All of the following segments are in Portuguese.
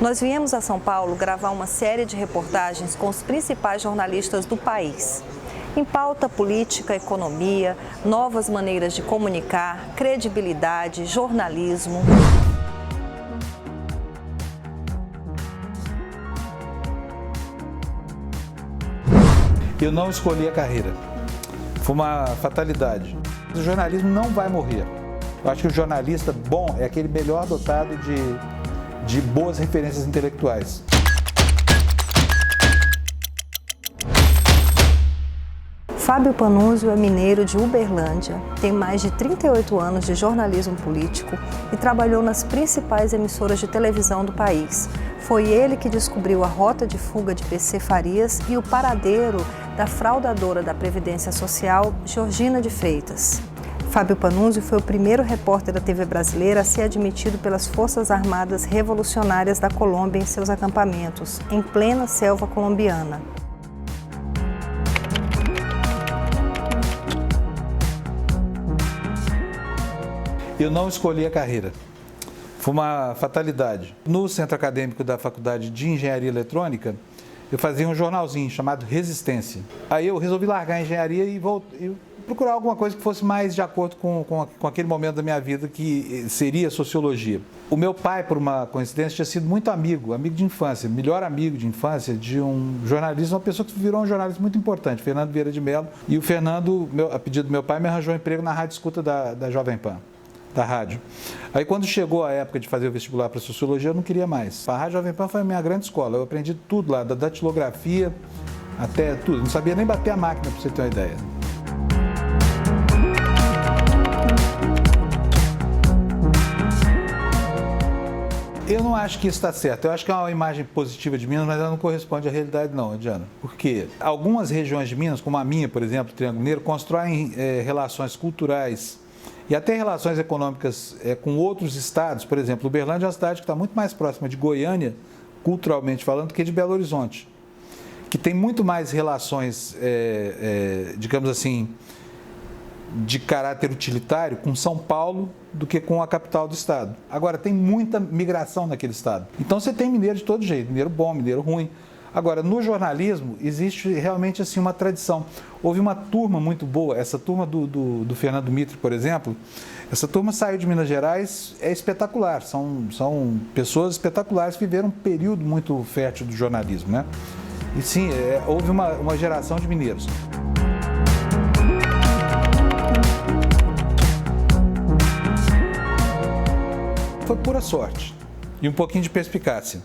Nós viemos a São Paulo gravar uma série de reportagens com os principais jornalistas do país. Em pauta, política, economia, novas maneiras de comunicar, credibilidade, jornalismo. Eu não escolhi a carreira. Foi uma fatalidade. O jornalismo não vai morrer. Eu acho que o jornalista bom é aquele melhor dotado de boas referências intelectuais. Fábio Panunzio é mineiro de Uberlândia, tem mais de 38 anos de jornalismo político e trabalhou nas principais emissoras de televisão do país. Foi ele que descobriu a rota de fuga de PC Farias e o paradeiro da fraudadora da Previdência Social, Georgina de Freitas. Fábio Panunzio foi o primeiro repórter da TV brasileira a ser admitido pelas Forças Armadas Revolucionárias da Colômbia em seus acampamentos, em plena selva colombiana. Eu não escolhi a carreira. Foi uma fatalidade. No centro acadêmico da Faculdade de Engenharia Eletrônica, eu fazia um jornalzinho chamado Resistência. Aí eu resolvi largar a engenharia e procurar alguma coisa que fosse mais de acordo com aquele momento da minha vida, que seria sociologia. O meu pai, por uma coincidência, tinha sido muito amigo de infância, melhor amigo de infância de um jornalista, uma pessoa que virou um jornalista muito importante, Fernando Vieira de Mello. E o Fernando, a pedido do meu pai, me arranjou um emprego na Rádio Escuta da Jovem Pan, da rádio. Aí quando chegou a época de fazer o vestibular para sociologia, eu não queria mais. A Rádio Jovem Pan foi a minha grande escola, eu aprendi tudo lá, da datilografia até tudo. Não sabia nem bater a máquina, para você ter uma ideia. Eu não acho que isso está certo. Eu acho que é uma imagem positiva de Minas, mas ela não corresponde à realidade não, Diana. Porque algumas regiões de Minas, como a minha, por exemplo, Triângulo Mineiro, constroem relações culturais e até relações econômicas com outros estados. Por exemplo, Uberlândia é uma cidade que está muito mais próxima de Goiânia, culturalmente falando, do que de Belo Horizonte, que tem muito mais relações, digamos assim, de caráter utilitário com São Paulo do que com a capital do estado. Agora, tem muita migração naquele estado. Então, você tem mineiro de todo jeito, mineiro bom, mineiro ruim. Agora, no jornalismo, existe realmente assim, uma tradição. Houve uma turma muito boa, essa turma do Fernando Mitre, por exemplo, essa turma saiu de Minas Gerais, é espetacular, são pessoas espetaculares que viveram um período muito fértil do jornalismo, né? E sim, houve uma geração de mineiros. Foi pura sorte e um pouquinho de perspicácia,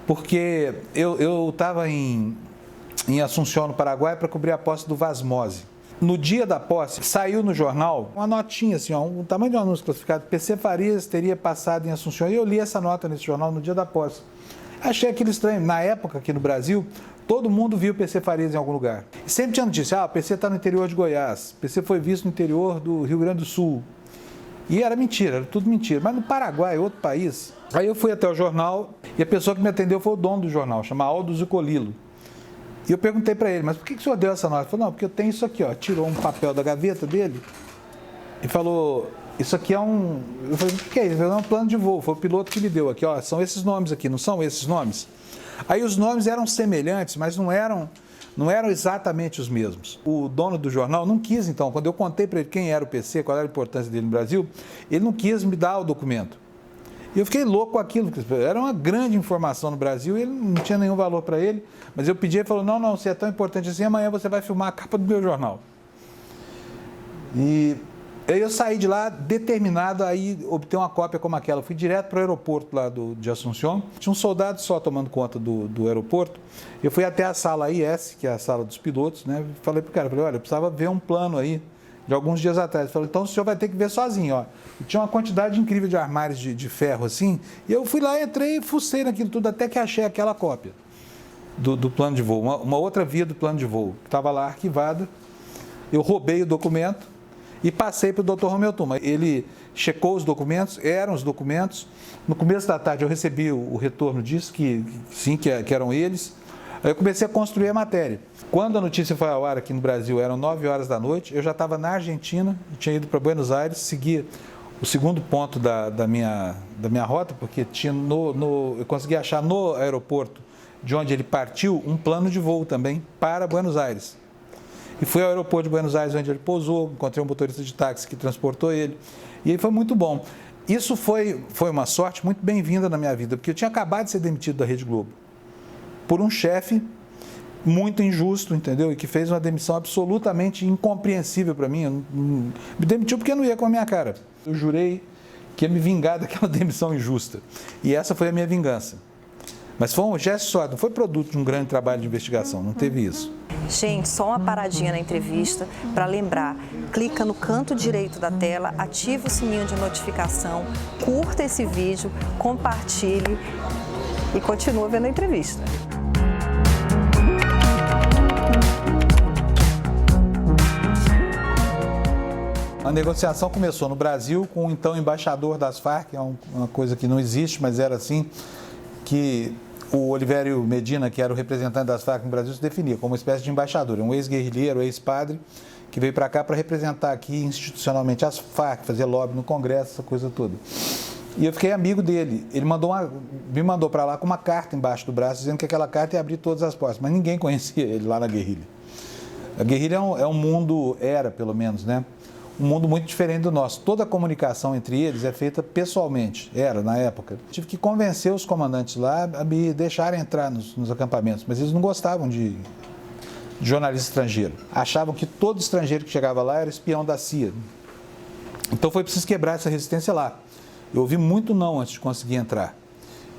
porque eu estava em Assunção, no Paraguai, para cobrir a posse do Vasmose. No dia da posse, saiu no jornal uma notinha, assim, um tamanho de um anúncio classificado, PC Farias teria passado em Assunção, e eu li essa nota nesse jornal no dia da posse. Achei aquilo estranho. Na época, aqui no Brasil, todo mundo viu o PC Farias em algum lugar. E sempre tinha notícia, o PC está no interior de Goiás, o PC foi visto no interior do Rio Grande do Sul. E era mentira, era tudo mentira. Mas no Paraguai, outro país. Aí eu fui até o jornal e a pessoa que me atendeu foi o dono do jornal, chama Aldo Zucolilo. E eu perguntei para ele, mas por que o senhor deu essa nota? Ele falou, não, porque eu tenho isso aqui, ó. Tirou um papel da gaveta dele e falou, isso aqui é um... Eu falei, o que é isso? Ele falou, é um plano de voo, foi o piloto que me deu aqui, ó. São esses nomes aqui, não são esses nomes? Aí os nomes eram semelhantes, mas não eram exatamente os mesmos. O dono do jornal não quis, então, quando eu contei para ele quem era o PC, qual era a importância dele no Brasil, ele não quis me dar o documento. E eu fiquei louco com aquilo, era uma grande informação no Brasil, e ele não tinha nenhum valor para ele, mas eu pedi, ele falou, não, se é tão importante assim, amanhã você vai filmar a capa do meu jornal. E aí eu saí de lá determinado a ir obter uma cópia como aquela. Eu fui direto para o aeroporto lá de Assunção. Tinha um soldado só tomando conta do aeroporto. Eu fui até a sala IS, que é a sala dos pilotos, né? Falei para o cara, olha, eu precisava ver um plano aí de alguns dias atrás. Ele falou, então o senhor vai ter que ver sozinho, ó. E tinha uma quantidade incrível de armários de ferro assim. E eu fui lá, entrei e fucei naquilo tudo até que achei aquela cópia do plano de voo. Uma outra via do plano de voo, que estava lá arquivada. Eu roubei o documento e passei para o Dr. Romeu Tuma. Ele checou os documentos, eram os documentos. No começo da tarde eu recebi o retorno disso, que sim, que eram eles. Aí eu comecei a construir a matéria. Quando a notícia foi ao ar aqui no Brasil, eram 9 horas da noite, eu já estava na Argentina, tinha ido para Buenos Aires, seguia o segundo ponto da minha rota, porque tinha eu consegui achar no aeroporto de onde ele partiu um plano de voo também para Buenos Aires. E fui ao aeroporto de Buenos Aires, onde ele pousou, encontrei um motorista de táxi que transportou ele, e aí foi muito bom. Isso foi uma sorte muito bem-vinda na minha vida, porque eu tinha acabado de ser demitido da Rede Globo por um chefe muito injusto, entendeu? E que fez uma demissão absolutamente incompreensível para mim. Me demitiu porque não ia com a minha cara. Eu jurei que ia me vingar daquela demissão injusta. E essa foi a minha vingança. Mas foi um gesto só, não foi produto de um grande trabalho de investigação, não teve isso. Gente, só uma paradinha na entrevista para lembrar. Clica no canto direito da tela, ativa o sininho de notificação, curta esse vídeo, compartilhe e continua vendo a entrevista. A negociação começou no Brasil com o então embaixador das Farc, é uma coisa que não existe, mas era assim, que o Olivério Medina, que era o representante das Farc no Brasil, se definia como uma espécie de embaixador, um ex-guerrilheiro, ex-padre, que veio para cá para representar aqui institucionalmente as Farc, fazer lobby no Congresso, essa coisa toda. E eu fiquei amigo dele. Ele me mandou para lá com uma carta embaixo do braço, dizendo que aquela carta ia abrir todas as portas, mas ninguém conhecia ele lá na guerrilha. A guerrilha é um mundo, era pelo menos, né? Um mundo muito diferente do nosso. Toda a comunicação entre eles é feita pessoalmente, era na época. Tive que convencer os comandantes lá a me deixarem entrar nos acampamentos, mas eles não gostavam de jornalista estrangeiro. Achavam que todo estrangeiro que chegava lá era espião da CIA. Então foi preciso quebrar essa resistência lá. Eu ouvi muito não antes de conseguir entrar.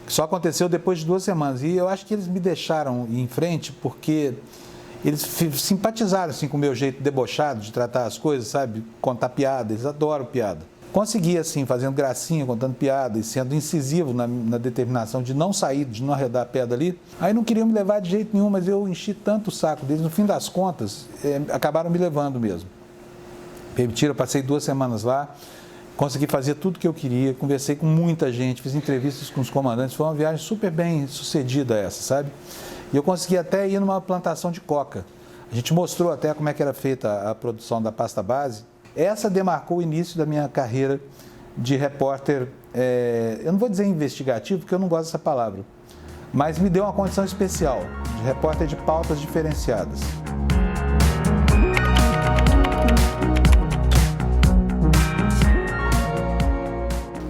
Só aconteceu depois de 2 semanas. E eu acho que eles me deixaram ir em frente porque eles simpatizaram assim, com o meu jeito debochado de tratar as coisas, sabe? Contar piada, eles adoram piada. Consegui, assim, fazendo gracinha, contando piada e sendo incisivo na determinação de não sair, de não arredar a pedra ali. Aí não queriam me levar de jeito nenhum, mas eu enchi tanto o saco deles. No fim das contas, acabaram me levando mesmo. Permitiram, eu passei 2 semanas lá, consegui fazer tudo o que eu queria, conversei com muita gente, fiz entrevistas com os comandantes. Foi uma viagem super bem sucedida essa, sabe? E eu consegui até ir numa plantação de coca. A gente mostrou até como é que era feita a produção da pasta base. Essa demarcou o início da minha carreira de repórter, eu não vou dizer investigativo, porque eu não gosto dessa palavra, mas me deu uma condição especial, de repórter de pautas diferenciadas.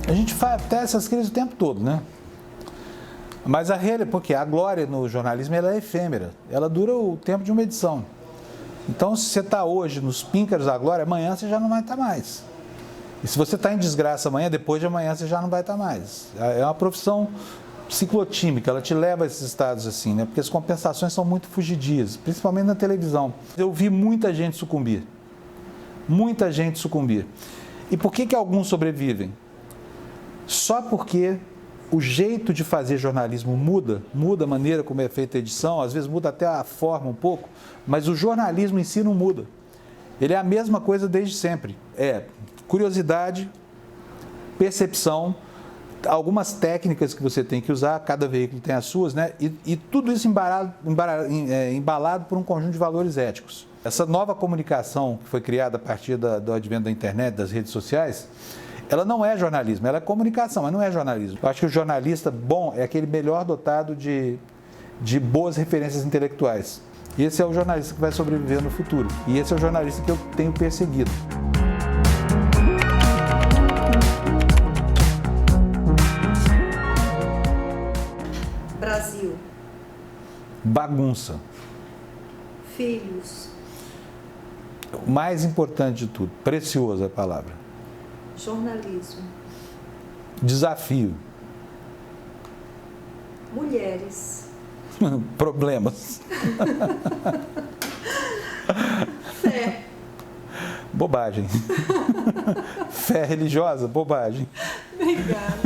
A gente faz até essas crises o tempo todo, né? Mas porque a glória no jornalismo ela é efêmera, ela dura o tempo de uma edição. Então, se você está hoje nos píncaros da glória, amanhã você já não vai estar mais. E se você está em desgraça amanhã, depois de amanhã você já não vai estar mais. É uma profissão ciclotímica, ela te leva a esses estados assim, né? Porque as compensações são muito fugidias, principalmente na televisão. Eu vi muita gente sucumbir. Muita gente sucumbir. E por que alguns sobrevivem? Só porque o jeito de fazer jornalismo muda a maneira como é feita a edição, às vezes muda até a forma um pouco, mas o jornalismo em si não muda. Ele é a mesma coisa desde sempre. É curiosidade, percepção, algumas técnicas que você tem que usar, cada veículo tem as suas, né? E tudo isso embalado por um conjunto de valores éticos. Essa nova comunicação que foi criada a partir do advento da internet, das redes sociais, ela não é jornalismo, ela é comunicação, mas não é jornalismo. Eu acho que o jornalista bom é aquele melhor dotado de boas referências intelectuais. E esse é o jornalista que vai sobreviver no futuro. E esse é o jornalista que eu tenho perseguido. Brasil. Bagunça. Filhos. O mais importante de tudo, precioso é a palavra. Jornalismo. Desafio. Mulheres. Problemas. Fé. Bobagem. Fé religiosa, bobagem. Obrigada.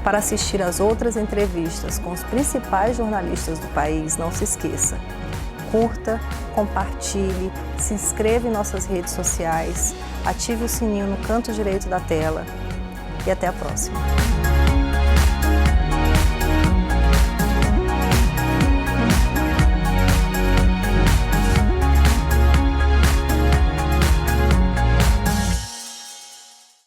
Para assistir às outras entrevistas com os principais jornalistas do país, não se esqueça. Curta, compartilhe, se inscreva em nossas redes sociais, ative o sininho no canto direito da tela e até a próxima.